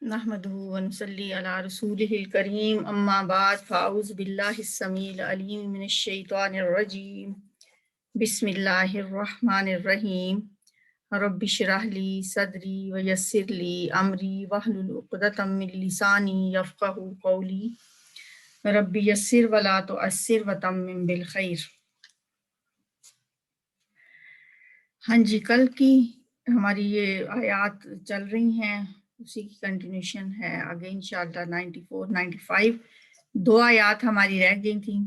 نحمده ونصلي على رسوله الكريم اما بعد فاعوذ بالله السميع العليم من الشيطان الرجيم بسم الله الرحمن الرحيم رب اشرح لي صدري ويسر لي امري واحلل عقدة من لساني يفقهوا قولي رب يسر ولا تعسر وتمم بالخير۔ ہاں جی، کل کی ہماری یہ آیات چل رہی ہیں، اسی کی کنٹینیوشن ہے آگے انشاءاللہ 94 95 دو آیات ہماری رہ گئی تھیں۔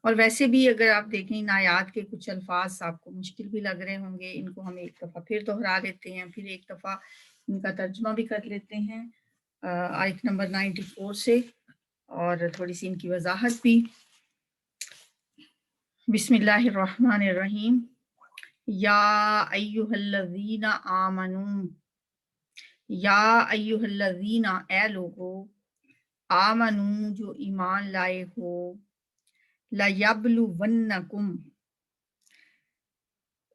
اور ویسے بھی اگر آپ دیکھیں ان آیات کے کچھ الفاظ آپ کو مشکل بھی لگ رہے ہوں گے، ان کو ہم ایک دفعہ پھر دہرا لیتے ہیں، پھر ایک دفعہ ان کا ترجمہ بھی کر لیتے ہیں آیت نمبر 94 سے، اور تھوڑی سی ان کی وضاحت بھی۔ بسم اللہ الرحمن الرحیم۔ یا ایہا الذین آمنو، یا ایہا الذین اے لوگو، آمنو جو ایمان لائے ہو، لَیَبْلُوَنَّکُم،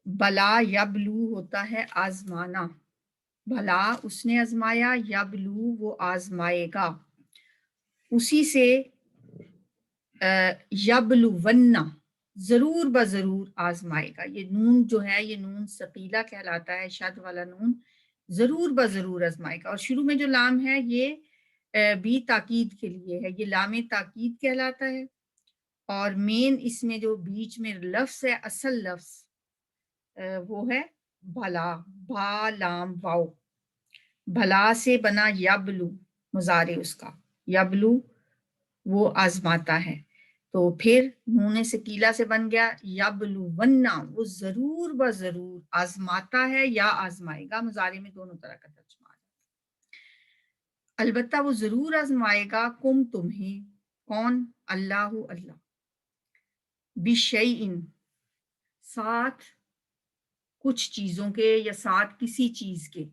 بلا یبلو ہوتا ہے آزمانا، بھلا اس نے آزمایا، یبلو وہ آزمائے گا، اسی سے یبلون ضرور بضرور آزمائے گا۔ یہ نون جو ہے یہ نون ثقیلہ کہلاتا ہے، شد والا نون، ضرور بضرور آزمائے گا۔ اور شروع میں جو لام ہے یہ بھی تاکید کے لیے ہے، یہ لام تاکید کہلاتا ہے۔ اور مین اس میں جو بیچ میں لفظ ہے، اصل لفظ وہ ہے بھلا، با لام واو، بھلا سے بنا یبلو، مضارع اس کا یبلو وہ آزماتا ہے، تو پھر نون ثقیلہ سے بن گیا یبلونا، وہ ضرور بضرور آزماتا ہے یا آزمائے گا، مضارع میں دونوں طرح کا ترجمہ ہے۔ البتہ وہ ضرور آزمائے گا کم تمہیں، کون؟ اللہ، اللہ، بشیئن ساتھ کچھ چیزوں کے یا ساتھ کسی چیز کے،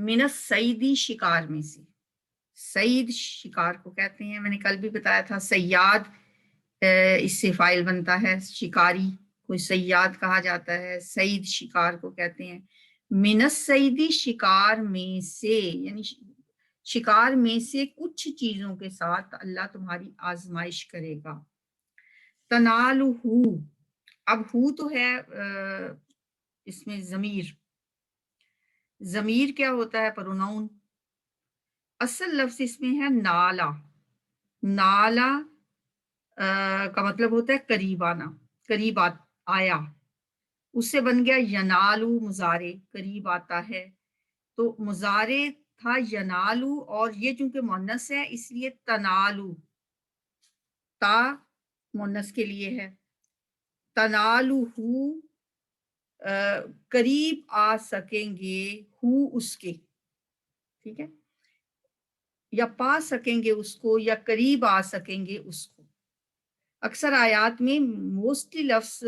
من الصیدی شکار میں سے، سعید شکار کو کہتے ہیں، میں نے کل بھی بتایا تھا سیاد اس سے فائل بنتا ہے، شکاری کوئی سیاد کہا جاتا ہے، سعید شکار کو کہتے ہیں۔ من الصیدی شکار میں سے، یعنی شکار میں سے کچھ چیزوں کے ساتھ اللہ تمہاری آزمائش کرے گا۔ تنالہ، اب ہو تو ہے اس میں ضمیر، ضمیر کیا ہوتا ہے؟ پروناؤن۔ اصل لفظ اس میں ہے نالا، نالا کا مطلب ہوتا ہے قریب آنا، قریب آیا، اس سے بن گیا ینالو، مضارع قریب آتا ہے، تو مضارع تھا ینالو، اور یہ چونکہ مؤنث ہے اس لیے تنالو، تا مؤنث کے لیے ہے، تنالو قریب آ سکیں گے، ہو اس کے، ٹھیک ہے، یا پا سکیں گے اس کو، یا قریب آ سکیں گے اس کو۔ اکثر آیات میں موسٹلی لفظ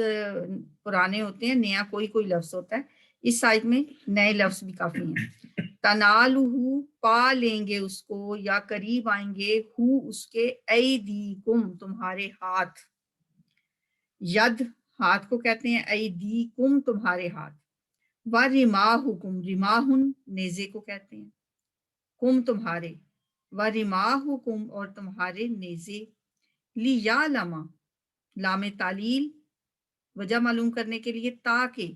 پرانے ہوتے ہیں، نیا کوئی کوئی لفظ ہوتا ہے، اس آیت میں نئے لفظ بھی کافی ہیں۔ تنالہ پا لیں گے اس کو، یا قریب آئیں گے، ہو اس کے، ایدیکم تمہارے ہاتھ، ید ہاتھ کو کہتے ہیں، ایدیکم تمہارے ہاتھ، ورماحکم رماحن نیزے کو کہتے ہیں، کم تمہارے، ورماحکم اور تمہارے نیزے، لیعلم لام تعلیل وجہ معلوم کرنے کے لیے، تاکہ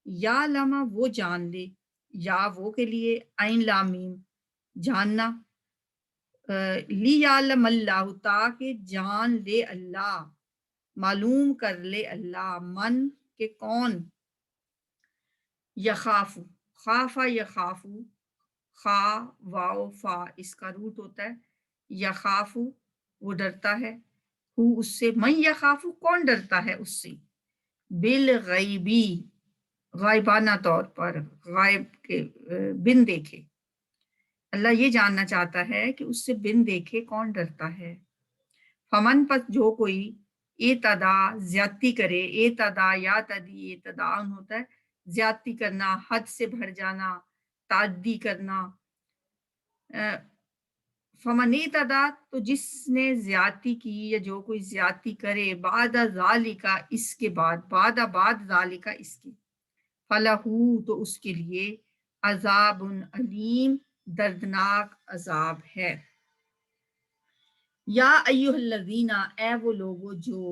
یعلم وہ جان لے، یا وہ کے لیے عین لام میم جاننا، لیعلم اللہ تاکہ جان لے اللہ، معلوم کر لے اللہ، من کہ کون، یخاف، خافا یخاف، خا واو فا اس کا روٹ ہوتا ہے، یخاف وہ ڈرتا ہے، ہو اس سے، من یخاف کون ڈرتا ہے اس سے، بالغیبی غائبانہ طور پر، غائب کے بن دیکھے، اللہ یہ جاننا چاہتا ہے کہ اس سے بن دیکھے کون ڈرتا ہے۔ فمن پس جو کوئی، اعتدا زیادتی کرے، اعتدا یا تدی اعتداء ہوتا ہے زیادتی کرنا، حد سے بڑھ جانا، تعدی کرنا، فمن اعتدا تو جس نے زیادتی کی یا جو کوئی زیادتی کرے، بعد ذالک اس کے بعد، بعد ذالک اس کے، فلہو تو اس کے لیے، عذاب علیم، دردناک عذاب ہے۔ یا ایھا الذین، اے وہ لوگو جو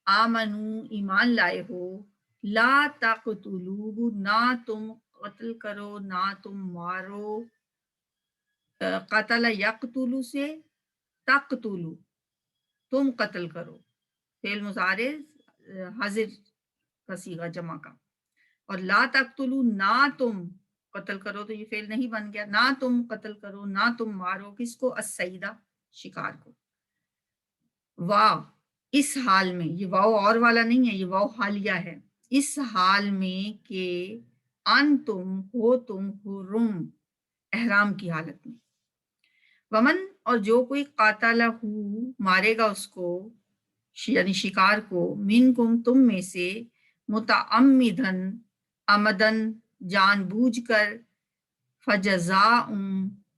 آمنو ایمان لائے ہو، لا تقتلوا، نہ تم قتل کرو، نہ تم مارو، قتل یقتلو سے تقتلو، تم قتل کرو، فعل مضارع حاضر کا صیغہ جمع کا، اور لا تقتلو، نہ تم قتل کرو، تو یہ فعل نہیں بن گیا، نہ تم قتل کرو، نہ تم مارو، کس کو؟ السیدہ، شکار کو۔ واو، اس حال میں، یہ واو اور والا نہیں ہے، یہ واو حالیہ ہے، اس حال میں کہ ان تم ہو، تم حرم، احرام کی حالت میں، ومن، اور جو کوئی قاتلہ، مارے گا اس کو، یعنی شکار کو، منکم، تم میں سے، متعمدن، عمدن، جان بوجھ کر، فجزاء،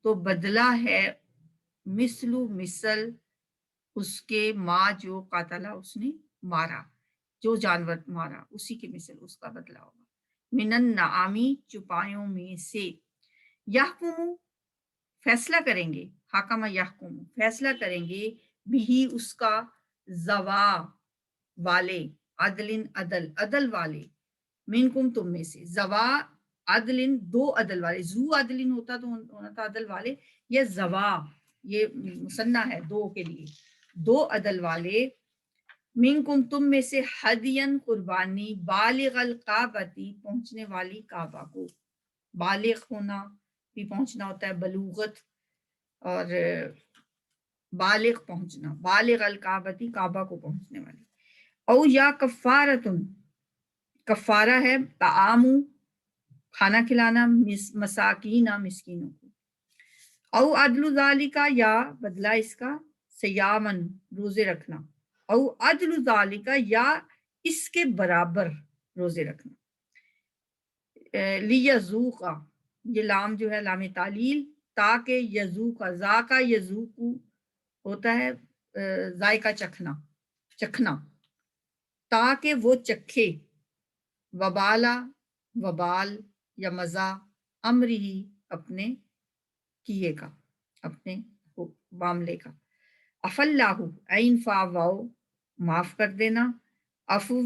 تو بدلہ ہے، مثل اس کے، ما، جو قاتلہ، اس نے مارا، جو جانور مارا اسی کے مثل اس کا بدلہ ہوگا، من النعامی، چپایوں میں سے، یحکم، فیصلہ کریں گے، حکم یحکم، فیصلہ کریں گے، بھی اس کا، زوا، والے، عدل، عدل والے، منکم، تم میں سے، زوا عدل، دو عدل والے، زو عدل ہوتا تو ہونا تھا عدل والے، یہ زوا، یہ مثنیٰ ہے دو کے لیے، دو عدل والے، منکم، تم میں سے، ہدین، قربانی، بالغ الکعبتی، پہنچنے والی کعبہ کو، بالغ ہونا بھی پہنچنا ہوتا ہے، بلوغت، اور بالغ پہنچنا، بالغ الکعبتی، کعبہ کو پہنچنے والی، او یا کفارتن، کفارہ ہے، طعام، کھانا کھلانا، مساکین، مسکینوں کو، او عدل ذالکا، یا بدلہ اس کا، سیامن، روزے رکھنا، او عدل ذالکا، یا اس کے برابر روزے رکھنا، لیذوقا، یہ لام جو ہے لام تعلیل، تاکہ یذوقا، ذاکا یذوقو ہوتا ہے ذائقہ چکھنا، چکھنا، تاکہ وہ چکھے، وبالا، وبال یا مزہ، امری، اپنے کیے کا، اپنے معاملے کا، اف اللہ، عین فا واو، معاف کر دینا، عفو،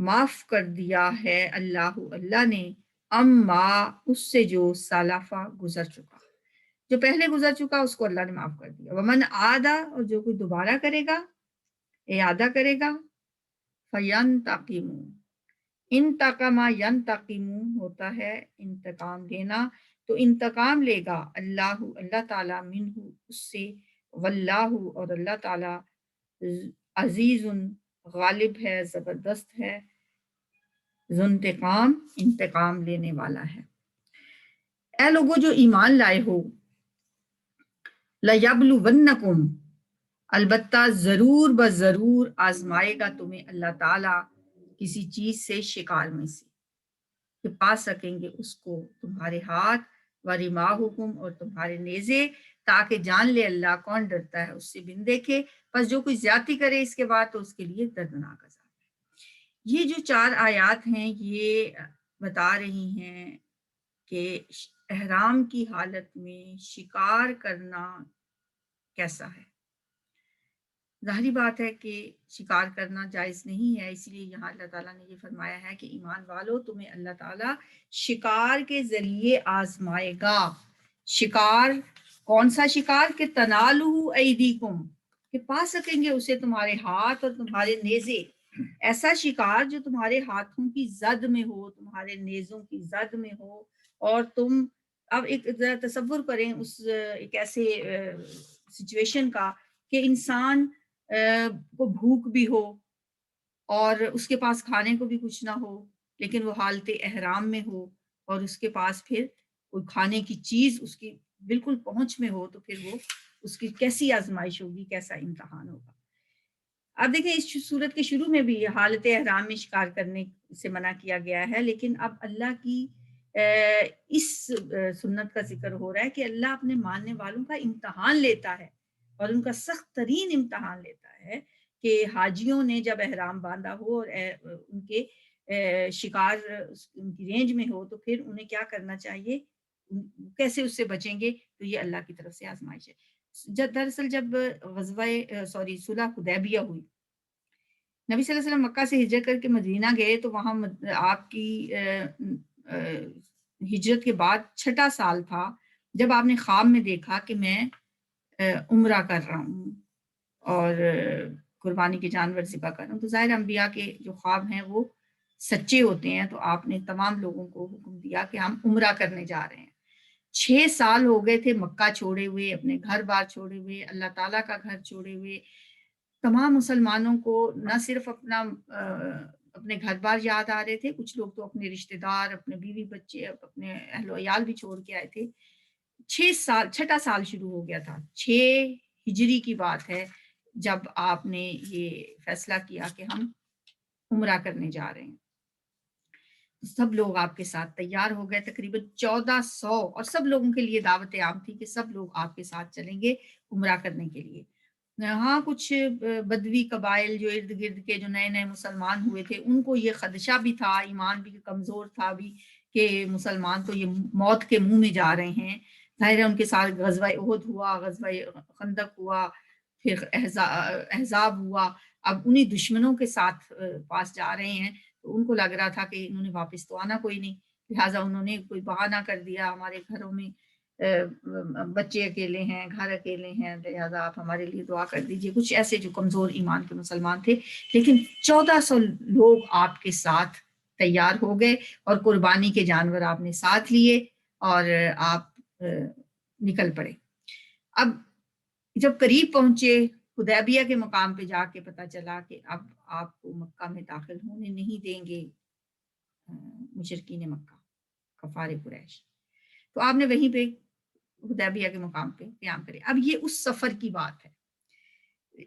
معاف کر دیا ہے، اللہ، اللہ نے، اما، اس سے جو، سالفا، گزر چکا، جو پہلے گزر چکا اس کو اللہ نے معاف کر دیا، ومن عادا، اور جو کوئی دوبارہ کرے گا، اعادہ کرے گا، فینتقم، انتقما، ینتقم ہوتا ہے انتقام لینا، تو انتقام لے گا، اللہ، اللہ تعالیٰ، منہ، اس سے، واللہ، اور اللہ تعالیٰ، عزیز، غالب ہے، زبردست ہے، ذو انتقام، انتقام لینے والا ہے۔ اے لوگوں جو ایمان لائے ہو، لَيَبْلُوَنَّكُمْ، البتہ ضرور بضرور آزمائے گا تمہیں اللہ تعالیٰ کسی چیز سے، شکار میں سے، کہ پا سکیں گے اس کو تمہارے ہاتھ، وَرِمَاحُكُمْ، اور تمہارے نیزے، تاکہ جان لے اللہ کون ڈرتا ہے اس سے بن دیکھے، پس جو کوئی زیادتی کرے اس کے بعد تو اس کے لیے دردناک عذاب ہے۔ یہ جو 4 آیات ہیں یہ بتا رہی ہیں کہ احرام کی حالت میں شکار کرنا کیسا ہے۔ ظاہری بات ہے کہ شکار کرنا جائز نہیں ہے، اس لیے یہاں اللہ تعالیٰ نے یہ فرمایا ہے کہ ایمان والو، تمہیں اللہ تعالیٰ شکار کے ذریعے آزمائے گا۔ شکار، کون سا شکار؟ کہ تنالہ ایدیکم، کہ پا سکیں گے اسے تمہارے ہاتھ اور تمہارے نیزے، ایسا شکار جو تمہارے ہاتھوں کی زد میں ہو، تمہارے نیزوں کی زد میں ہو، اور تم اب ایک ذرا تصور کریں اس ایک ایسے سچویشن کا کہ انسان کو بھوک بھی ہو اور اس کے پاس کھانے کو بھی کچھ نہ ہو، لیکن وہ حالت احرام میں ہو، اور اس کے پاس پھر کوئی کھانے کی چیز اس کی بالکل پہنچ میں ہو، تو پھر وہ اس کی کیسی آزمائش ہوگی، کیسا امتحان ہوگا۔ اب دیکھیں اس صورت کے شروع میں بھی حالت احرام میں شکار کرنے سے منع کیا گیا ہے، لیکن اب اللہ کی اس سنت کا ذکر ہو رہا ہے کہ اللہ اپنے ماننے والوں کا امتحان لیتا ہے، اور ان کا سخت ترین امتحان لیتا ہے کہ حاجیوں نے جب احرام باندھا ہو اور ان کے شکار ان کی رینج میں ہو تو پھر انہیں کیا کرنا چاہیے، کیسے اس سے بچیں گے؟ تو یہ اللہ کی طرف سے آزمائش ہے۔ دراصل جب صلح حدیبیہ ہوئی، نبی صلی اللہ علیہ وسلم مکہ سے ہجرت کر کے مدینہ گئے، تو وہاں آپ کی ہجرت کے بعد 6واں سال تھا جب آپ نے خواب میں دیکھا کہ میں عمرہ کر رہا ہوں اور قربانی کے جانور ذبح کر رہا ہوں۔ تو ظاہر انبیاء کے جو خواب ہیں وہ سچے ہوتے ہیں، تو آپ نے تمام لوگوں کو حکم دیا کہ ہم عمرہ کرنے جا رہے ہیں۔ 6 سال ہو گئے تھے مکہ چھوڑے ہوئے، اپنے گھر بار چھوڑے ہوئے، اللہ تعالیٰ کا گھر چھوڑے ہوئے۔ تمام مسلمانوں کو نہ صرف اپنے گھر بار یاد آ رہے تھے، کچھ لوگ تو اپنے رشتہ دار، اپنے بیوی بچے، اپنے اہل و عیال بھی چھوڑ کے آئے تھے۔ 6واں سال شروع ہو گیا تھا، 6 ہجری کی بات ہے جب آپ نے یہ فیصلہ کیا کہ ہم عمرہ کرنے جا رہے ہیں۔ سب لوگ آپ کے ساتھ تیار ہو گئے، تقریباً 1400، اور سب لوگوں کے لیے دعوت عام تھی کہ سب لوگ آپ کے ساتھ چلیں گے عمرہ کرنے کے لیے۔ ہاں کچھ بدوی قبائل جو ارد گرد کے جو نئے نئے مسلمان ہوئے تھے، ان کو یہ خدشہ بھی تھا، ایمان بھی کمزور تھا بھی کہ مسلمان تو یہ موت کے منہ میں جا رہے ہیں۔ ظاہر ہے ان کے ساتھ غزوہ احد ہوا، غزوہ خندق ہوا، پھر احزاب ہوا۔ اب انہی دشمنوں کے ساتھ پاس جا رہے ہیں، تو ان کو لگ رہا تھا کہ انہوں نے واپس تو آنا کوئی نہیں، لہٰذا انہوں نے کوئی بہانہ کر دیا، ہمارے گھروں میں بچے اکیلے ہیں، گھر اکیلے ہیں، لہٰذا آپ ہمارے لیے دعا کر دیجئے۔ کچھ ایسے جو کمزور ایمان کے مسلمان تھے، لیکن 1400 لوگ آپ کے ساتھ تیار ہو گئے، اور قربانی کے جانور آپ نے ساتھ لیے اور آپ نکل پڑے۔ اب جب قریب پہنچے حدیبیہ کے مقام پہ، جا کے پتہ چلا کہ اب آپ کو مکہ میں داخل ہونے نہیں دیں گے مشرکین مکہ، کفار قریش۔ تو آپ نے وہیں پہ حدیبیہ کے مقام پہ قیام کرے۔ اب یہ اس سفر کی بات ہے،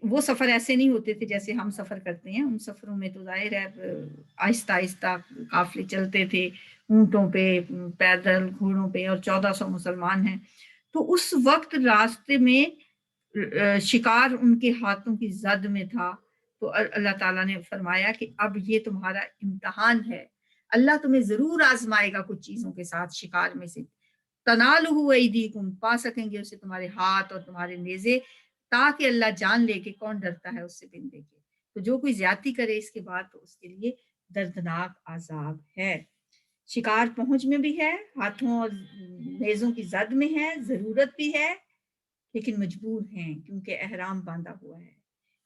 وہ سفر ایسے نہیں ہوتے تھے جیسے ہم سفر کرتے ہیں۔ ان سفروں میں تو ظاہر ہے آہستہ آہستہ قافلے چلتے تھے، اونٹوں پہ، پیدل، گھوڑوں پہ، اور 1400 مسلمان ہیں۔ تو اس وقت راستے میں شکار ان کے ہاتھوں کی زد میں تھا، تو اللہ تعالیٰ نے فرمایا کہ اب یہ تمہارا امتحان ہے، اللہ تمہیں ضرور آزمائے گا کچھ چیزوں کے ساتھ شکار میں سے۔ تنالہ ایدیکم، پا سکیں گے اسے تمہارے ہاتھ اور تمہارے نیزے، تاکہ اللہ جان لے کہ کون ڈرتا ہے اس سے بندے کے۔ تو جو کوئی زیادتی کرے اس کے بعد، تو اس کے لیے دردناک عذاب ہے۔ شکار پہنچ میں بھی ہے، ہاتھوں اور نیزوں کی زد میں ہے، ضرورت بھی ہے، لیکن مجبور ہیں کیونکہ احرام باندھا ہوا ہے۔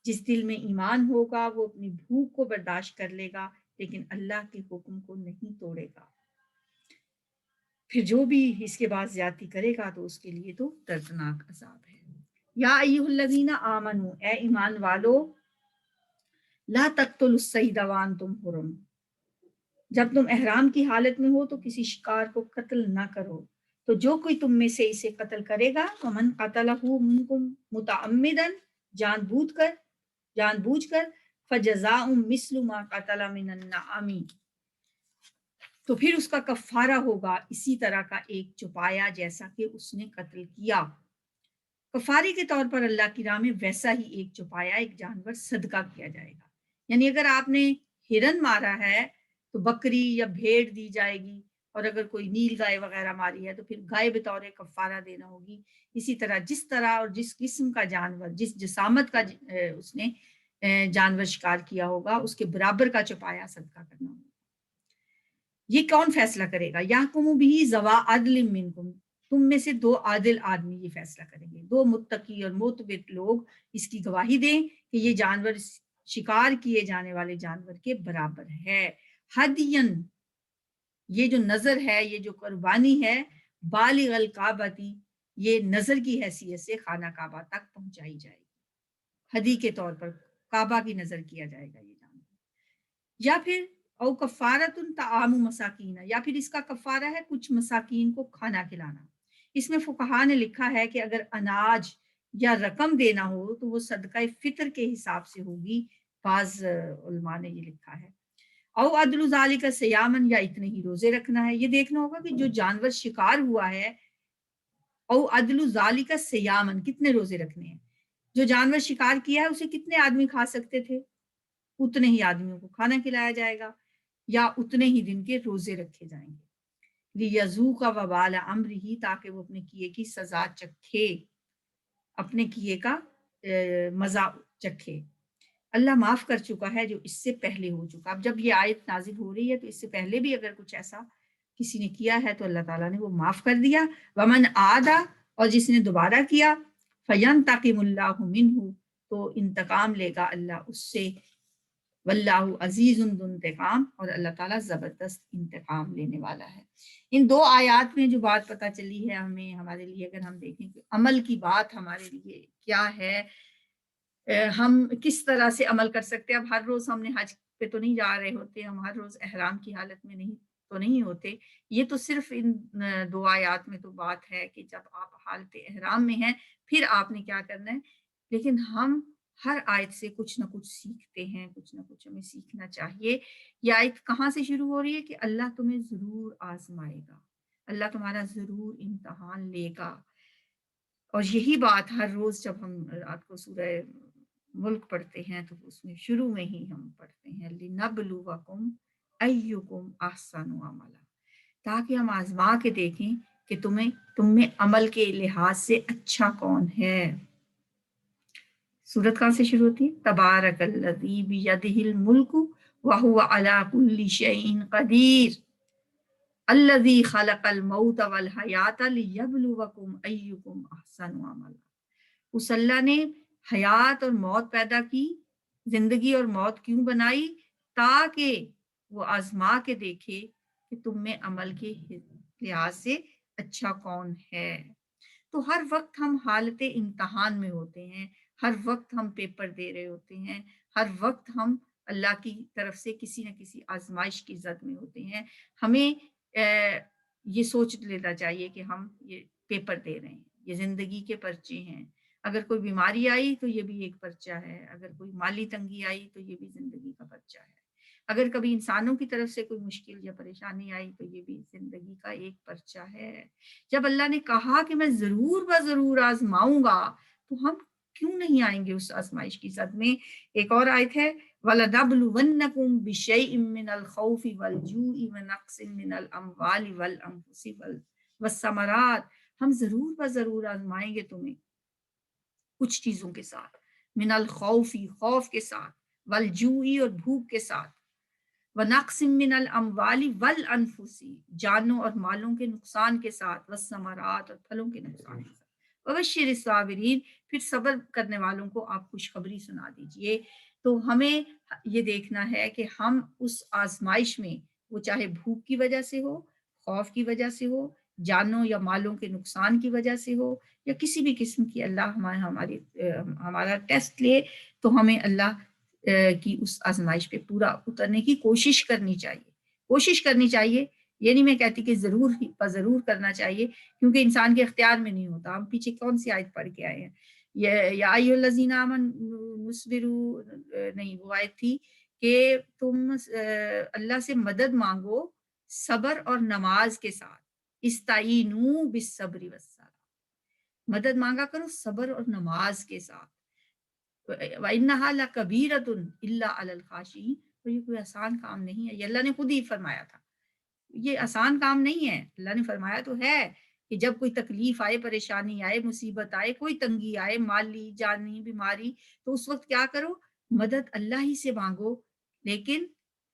جس دل میں ایمان ہوگا وہ اپنی بھوک کو برداشت کر لے گا، لیکن اللہ کے حکم کو نہیں توڑے گا۔ پھر جو بھی اس کے بعد زیادتی کرے گا تو اس کے لیے تو دردناک عذاب ہے۔ یا ایھا الذین آمنو، اے ایمان والو، لا تقتلوا الصید وانتم حرم، جب تم احرام کی حالت میں ہو تو کسی شکار کو قتل نہ کرو۔ تو جو کوئی تم میں سے اسے قتل کرے گا، ومن قتلہ منکم متعمدا، جان بوجھ کر، فجزاء مثل ما قتل من النعام، تو پھر اس کا کفارہ ہوگا اسی طرح کا ایک چوپایا جیسا کہ اس نے قتل کیا۔ کفارے کے طور پر اللہ کی راہ میں ویسا ہی ایک چوپایا، ایک جانور صدقہ کیا جائے گا۔ یعنی اگر آپ نے ہرن مارا ہے تو بکری یا بھیڑ دی جائے گی، اور اگر کوئی نیل گائے وغیرہ ماری ہے تو پھر گائے بطور کفارہ دینا ہوگی۔ اسی طرح جس طرح اور جس قسم کا جانور، جس جسامت کا اس نے جانور شکار کیا ہوگا، اس کے برابر کا چوپایا صدقہ کرنا ہوگا۔ یہ کون فیصلہ کرے گا؟ یحکم بہ ذوی عدل منکم، تم میں سے 2 عادل آدمی یہ فیصلہ کریں گے، 2 متقی اور معتبر لوگ اس کی گواہی دیں کہ یہ جانور شکار کیے جانے والے جانور کے برابر ہے۔ ہدین، یہ جو نظر ہے، یہ جو قربانی ہے، بالغ الکعبۃ، یہ نظر کی حیثیت سے خانہ کعبہ تک پہنچائی جائے گی، ہدی کے طور پر کعبہ کی نظر کیا جائے گا یہ جانور۔ یا پھر او کفارۃ طعام مساکین، یا پھر اس کا کفارہ ہے کچھ مساکین کو کھانا کھلانا۔ اس میں فقہا نے لکھا ہے کہ اگر اناج یا رقم دینا ہو تو وہ صدقہ فطر کے حساب سے ہوگی، بعض علماء نے یہ لکھا ہے۔ او عدل ذالک صیامن، یا اتنے ہی روزے رکھنا ہے۔ یہ دیکھنا ہوگا کہ جو جانور شکار ہوا ہے، او عدل ذالک صیامن، کتنے روزے رکھنے ہیں۔ جو جانور شکار کیا ہے اسے کتنے آدمی کھا سکتے تھے، اتنے ہی آدمیوں کو کھانا کھلایا جائے گا۔ یا اتنے ہی دن کے روزے رکھے جائیں گے، لیذوق وبال امرہ، تاکہ وہ اپنے کیے کی سزا چکھے، اپنے کیے کا مزہ چکھے۔ اللہ معاف کر چکا ہے جو اس سے پہلے ہو چکا۔ اب جب یہ آیت نازل ہو رہی ہے تو اس سے پہلے بھی اگر کچھ ایسا کسی نے کیا ہے تو اللہ تعالیٰ نے وہ معاف کر دیا۔ ومن عادا، اور جس نے دوبارہ کیا، فینتقم اللہ منہ، تو انتقام لے گا اللہ اس سے۔ واللہ عزیز ذو انتقام، اور اللہ تعالیٰ زبردست انتقام لینے والا ہے۔ ان دو آیات میں جو بات پتہ چلی ہے ہمیں، ہمارے لیے اگر ہم دیکھیں کہ عمل کی بات ہمارے لیے کیا ہے، ہم کس طرح سے عمل کر سکتے ہیں۔ اب ہر روز ہم نے حج پہ تو نہیں جا رہے ہوتے، ہم ہر روز احرام کی حالت میں نہیں ہوتے۔ یہ تو صرف ان دو آیات میں تو بات ہے کہ جب آپ حالت احرام میں ہیں پھر آپ نے کیا کرنا ہے، لیکن ہم ہر آیت سے کچھ نہ کچھ سیکھتے ہیں، کچھ نہ کچھ ہمیں سیکھنا چاہیے۔ یہ آیت کہاں سے شروع ہو رہی ہے کہ اللہ تمہیں ضرور آزمائے گا، اللہ تمہارا ضرور امتحان لے گا۔ اور یہی بات ہر روز جب ہم رات کو سورہ ملک پڑھتے ہیں تو اس میں شروع میں ہی ہم پڑھتے ہیں لِنَبْلُوَكُمْ أَيُّكُمْ أَحْسَنُ عَمَلًا، تاکہ ہم آزما کے دیکھیں کہ تم میں عمل کے لحاظ سے اچھا کون ہے۔ سورت کہاں سے شروع ہوتی ہے؟ تبارک الذی بیدہ الملک وہو علی کل شیء قدیر الذی خلق الموت والحیات لیبلوکم ایکم احسن عملا۔ اس اللہ نے حیات اور موت پیدا کی، زندگی اور موت کیوں بنائی؟ تاکہ وہ آزما کے دیکھے کہ تم میں عمل کے لحاظ سے اچھا کون ہے۔ تو ہر وقت ہم حالت امتحان میں ہوتے ہیں، ہر وقت ہم پیپر دے رہے ہوتے ہیں، ہر وقت ہم اللہ کی طرف سے کسی نہ کسی آزمائش کی زد میں ہوتے ہیں۔ ہمیں یہ سوچ لینا چاہیے کہ ہم یہ پیپر دے رہے ہیں، یہ زندگی کے پرچے ہیں۔ اگر کوئی بیماری آئی تو یہ بھی ایک پرچہ ہے، اگر کوئی مالی تنگی آئی تو یہ بھی زندگی کا پرچہ ہے، اگر کبھی انسانوں کی طرف سے کوئی مشکل یا پریشانی آئی تو یہ بھی زندگی کا ایک پرچہ ہے۔ جب اللہ نے کہا کہ میں ضرور بضرور آزماؤں گا تو ہم کیوں نہیں آئیں گے اس آزمائش کی زد میں۔ ایک اور آیت ہے وَلَنَبْلُوَنَّكُمْ بِشَيْءٍ مِّنَ الْخَوْفِ وَالْجُوعِ وَنَقْصٍ مِّنَ الْأَمْوَالِ وَالْأَنفُسِ وَالثَّمَرَاتِ، ہم ضرور بضرور آزمائیں گے تمہیں کچھ چیزوں کے ساتھ، من الخوف، خوف کے ساتھ، والجوعی، اور بھوک کے ساتھ، وَنَقْصٍ مِّنَ الْأَمْوَالِ وَالْأَنفُسِ، جانوں اور مالوں کے نقصان کے ساتھ، والثمرات، اور پھلوں کے نقصان کے ساتھ، وَبَشِّرِ الصَّابِرِينَ، پھر صبر کرنے والوں کو آپ خوشخبری سنا دیجئے۔ تو ہمیں یہ دیکھنا ہے کہ ہم اس آزمائش میں، وہ چاہے بھوک کی وجہ سے ہو، خوف کی وجہ سے ہو، جانوں یا مالوں کے نقصان کی وجہ سے ہو، یا کسی بھی قسم کی اللہ ہمارا ٹیسٹ لے، تو ہمیں اللہ کی اس آزمائش پہ پورا اترنے کی کوشش کرنی چاہیے۔ یہ نہیں میں کہتی کہ ضرور کرنا چاہیے، کیونکہ انسان کے اختیار میں نہیں ہوتا۔ ہم پیچھے کون سی آیت پڑھ کے آئے ہیں؟ یا ایھا الذین آمنوا اصبروا، نہیں، وہ آیت تھی کہ تم اللہ سے مدد مانگو صبر اور نماز کے ساتھ، استعینوا بالصبر والصلاۃ، مدد مانگا کرو صبر اور نماز کے ساتھ۔ وَإِنَّهَا لَكَبِيرَةٌ إِلَّا عَلَى الْخَاشِعِينَ، تو یہ کوئی آسان کام نہیں ہے، یہ اللہ نے خود ہی فرمایا تھا، یہ آسان کام نہیں ہے۔ اللہ نے فرمایا تو ہے کہ جب کوئی تکلیف آئے، پریشانی آئے، مصیبت آئے، کوئی تنگی آئے، مالی جانی بیماری، تو اس وقت کیا کرو؟ مدد اللہ ہی سے مانگو، لیکن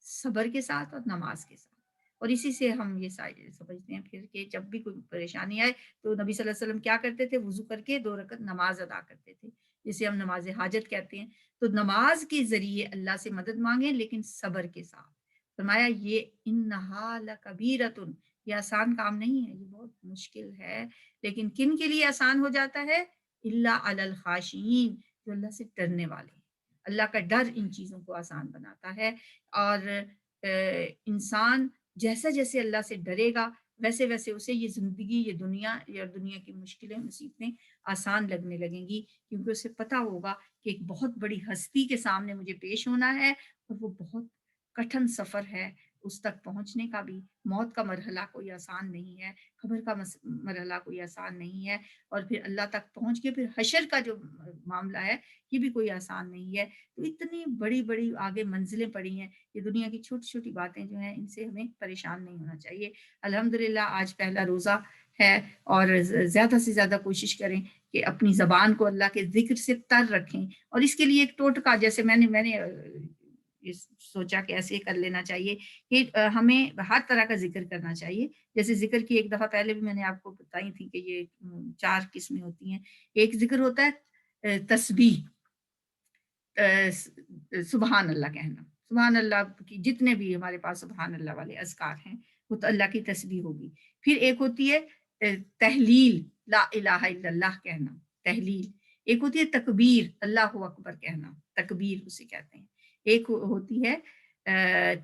صبر کے ساتھ اور نماز کے ساتھ۔ اور اسی سے ہم یہ سمجھتے ہیں پھر کہ جب بھی کوئی پریشانی آئے تو نبی صلی اللہ علیہ وسلم کیا کرتے تھے؟ وضو کر کے 2 رکعت نماز ادا کرتے تھے، جسے ہم نماز حاجت کہتے ہیں۔ تو نماز کے ذریعے اللہ سے مدد مانگیں، لیکن صبر کے ساتھ۔ فرمایا یہ انہا لکبیرۃ، یہ آسان کام نہیں ہے، یہ بہت مشکل ہے، لیکن کن کے لیے آسان ہو جاتا ہے؟ الا علی الخاشعین، جو اللہ سے ڈرنے والے ہیں۔ اللہ کا ڈر ان چیزوں کو آسان بناتا ہے، اور انسان جیسے جیسے اللہ سے ڈرے گا ویسے ویسے اسے یہ زندگی، یہ دنیا کی مشکلیں، مصیبتیں آسان لگنے لگیں گی، کیونکہ اسے پتہ ہوگا کہ ایک بہت بڑی ہستی کے سامنے مجھے پیش ہونا ہے، اور وہ بہت کٹھن سفر ہے، اس تک پہنچنے کا بھی موت کا مرحلہ کوئی آسان نہیں ہے، قبر کا مرحلہ کوئی آسان نہیں ہے، اور پھر اللہ تک پہنچ کے پھر حشر کا جو معاملہ ہے یہ بھی کوئی آسان نہیں ہے۔ تو اتنی بڑی بڑی آگے منزلیں پڑی ہیں، یہ دنیا کی چھوٹی چھوٹی باتیں جو ہیں ان سے ہمیں پریشان نہیں ہونا چاہیے۔ الحمدللہ آج پہلا روزہ ہے، اور زیادہ سے زیادہ کوشش کریں کہ اپنی زبان کو اللہ کے ذکر سے تر رکھیں، اور اس کے لیے ایک ٹوٹکا، جیسے میں نے سوچا کہ ایسے کر لینا چاہیے کہ ہمیں ہر طرح کا ذکر کرنا چاہیے۔ جیسے ذکر کی ایک دفعہ پہلے بھی میں نے آپ کو بتائی تھی کہ یہ 4 قسمیں ہوتی ہیں۔ ایک ذکر ہوتا ہے تسبیح، سبحان اللہ کہنا، سبحان اللہ کی جتنے بھی ہمارے پاس سبحان اللہ والے اذکار ہیں وہ تو اللہ کی تسبیح ہوگی۔ پھر ایک ہوتی ہے تحلیل، لا الہ الا اللہ کہنا، تحلیل۔ ایک ہوتی ہے تکبیر، اللہ اکبر کہنا، تکبیر اسے کہتے ہیں۔ ایک ہوتی ہے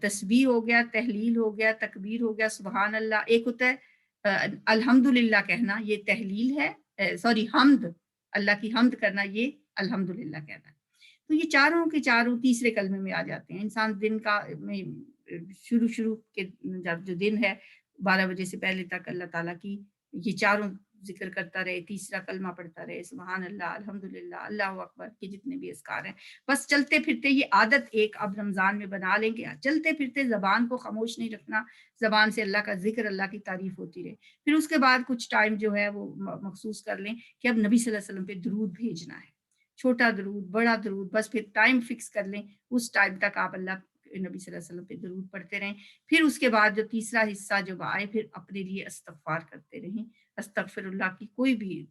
تسبیح ہو گیا، تحلیل ہو گیا، تکبیر ہو گیا، سبحان اللہ۔ ایک ہوتا ہے الحمدللہ کہنا، یہ تحلیل ہے، سوری حمد، اللہ کی حمد کرنا، یہ الحمدللہ کہنا ہے۔ تو یہ چاروں کے چاروں تیسرے کلمے میں آ جاتے ہیں۔ انسان دن کا میں شروع کے جب جو دن ہے 12 بجے سے پہلے تک اللہ تعالیٰ کی یہ چاروں ذکر کرتا رہے، تیسرا کلمہ پڑھتا رہے، سبحان اللہ، الحمدللہ، اللہ اکبر کے جتنے بھی اذکار ہیں، بس چلتے پھرتے یہ عادت ایک اب رمضان میں بنا لیں کہ چلتے پھرتے زبان کو خاموش نہیں رکھنا، زبان سے اللہ کا ذکر، اللہ کی تعریف ہوتی رہے۔ پھر اس کے بعد کچھ ٹائم جو ہے وہ مخصوص کر لیں کہ اب نبی صلی اللہ علیہ وسلم پہ درود بھیجنا ہے، چھوٹا درود، بڑا درود، بس پھر ٹائم فکس کر لیں، اس ٹائم تک آپ اللہ نبی صلی اللہ علیہ وسلم پہ درود پڑھتے رہیں۔ پھر اس کے بعد جو تیسرا حصہ جب آئے، پھر اپنے لیے استغفار کرتے رہیں، استغفر اللہ کی کوئی بھی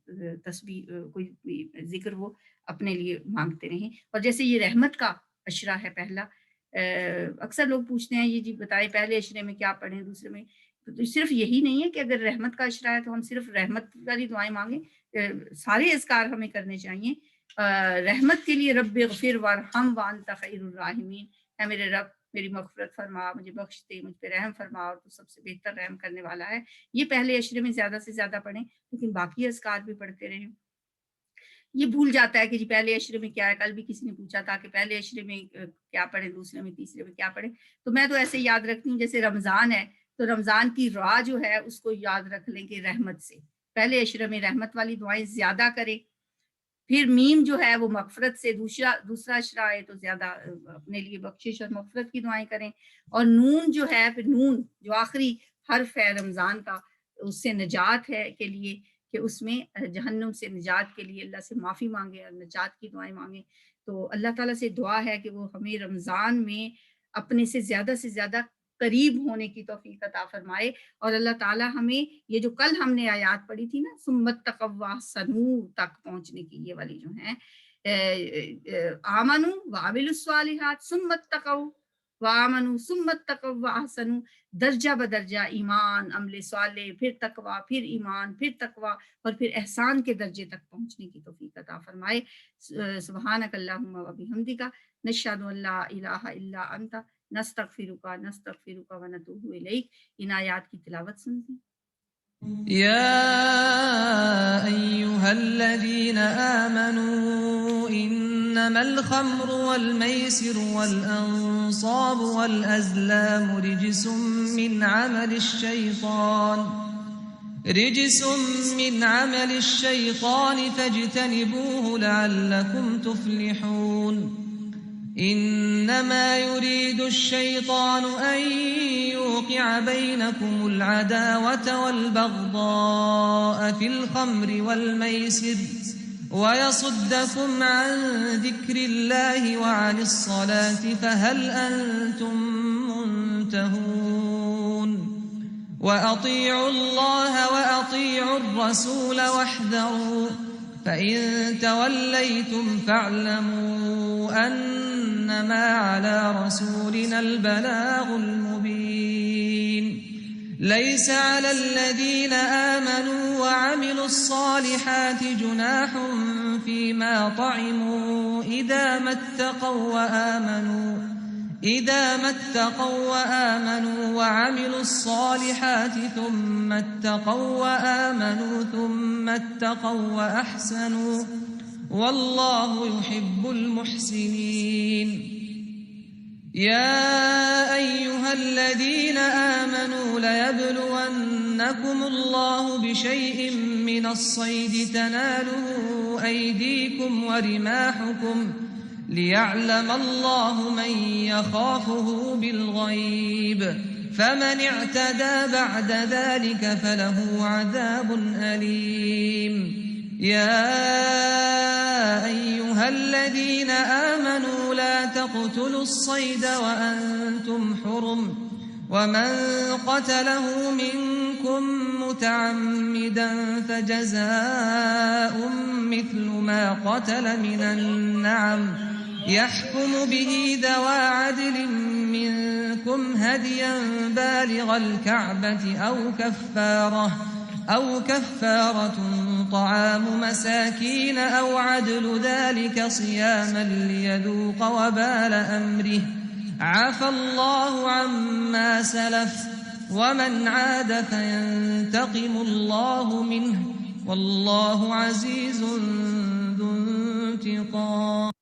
تسبیح، کوئی بھی ذکر وہ اپنے لیے مانگتے رہیں۔ اور جیسے یہ رحمت کا عشرہ ہے پہلا، اکثر لوگ پوچھتے ہیں یہ جی بتائیں پہلے عشرے میں کیا پڑھیں، دوسرے میں؟ تو صرف یہی نہیں ہے کہ اگر رحمت کا عشرہ ہے تو ہم صرف رحمت والی دعائیں مانگیں، سارے اذکار ہمیں کرنے چاہیے۔ رحمت کے لیے رب اغفر وارحم وانت خیر الراحمین، اے میرے رب میری مغفرت فرما، مجھے بخش دے، مجھ پہ رحم فرما، اور تو سب سے بہتر رحم کرنے والا ہے۔ یہ پہلے عشرے میں زیادہ سے زیادہ پڑھیں، لیکن باقی اذکار بھی پڑھتے رہیں۔ یہ بھول جاتا ہے کہ جی پہلے عشرے میں کیا ہے، کل بھی کسی نے پوچھا تھا کہ پہلے عشرے میں کیا پڑھیں، دوسرے میں، تیسرے میں کیا پڑھیں، تو میں تو ایسے یاد رکھتی ہوں جیسے رمضان ہے تو رمضان کی راہ جو ہے اس کو یاد رکھ لیں کہ رحمت سے، پہلے عشرے میں رحمت والی دعائیں زیادہ کریں، پھر میم جو ہے وہ مغفرت سے، دوسرا عشرہ آئے تو زیادہ اپنے لیے بخشش اور مغفرت کی دعائیں کریں، اور نون جو ہے، پھر نون جو آخری حرف ہے رمضان کا، اس سے نجات ہے کے لیے، کہ اس میں جہنم سے نجات کے لیے اللہ سے معافی مانگے اور نجات کی دعائیں مانگیں۔ تو اللہ تعالیٰ سے دعا ہے کہ وہ ہمیں رمضان میں اپنے سے زیادہ قریب ہونے کی توفیق عطا فرمائے، اور اللہ تعالیٰ ہمیں یہ جو کل ہم نے آیات پڑھی تھی نا، سمت تقوا سنو تک پہنچنے کی، یہ والی جو ہیں آمنو وعملوا الصالحات سمت تقوا وآمنوا سمت تقوا واحسنوا، درجہ بدرجہ ایمان، عمل صالح، پھر تقوا، پھر ایمان، پھر تقوا، اور پھر احسان کے درجے تک پہنچنے کی توفیق عطا فرمائے۔ سبحانک اللہم وبحمدک نشہد ان لا الہ الا انت نستغفرک ونتوب الیک۔ ان آیات کی تلاوت سنتے ہیں۔ يا أيها الذين آمنوا إنما الخمر والميسر والأنصاب والأزلام رجس من عمل الشيطان فاجتنبوه لعلكم تفلحون إنما يريد الشيطان أن يوقع بينكم العداوة والبغضاء في الخمر والميسر ويصدكم عن ذكر الله وعن الصلاة فهل أنتم منتهون وأطيعوا الله وأطيعوا الرسول واحذروا فإن توليتم فاعلموا أنما على رسولنا البلاغ المبين ليس على الذين آمنوا وعملوا الصالحات جناح فيما طعموا إذا ما اتقوا وآمنوا وعملوا الصالحات ثم اتقوا وآمنوا ثم اتقوا وأحسنوا والله يحب المحسنين۔ يا أيها الذين آمنوا ليبلونكم الله بشيء من الصيد تناله أيديكم ورماحكم ليعلم الله من يخافه بالغيب فمن اعتدى بعد ذلك فله عذاب أليم. يا أيها الذين آمنوا لا تقتلوا الصيد وأنتم حرم ومن قتله منكم متعمدا فجزاء مثل ما قتل من النعم يحكم به ذوى عدل منكم هديا بالغ الكعبة أو كفارة طعام مساكين أو عدل ذلك صياما ليذوق وبال أمره عفى الله عما سلف ومن عاد فينتقم الله منه والله عزيز ذو انتقام.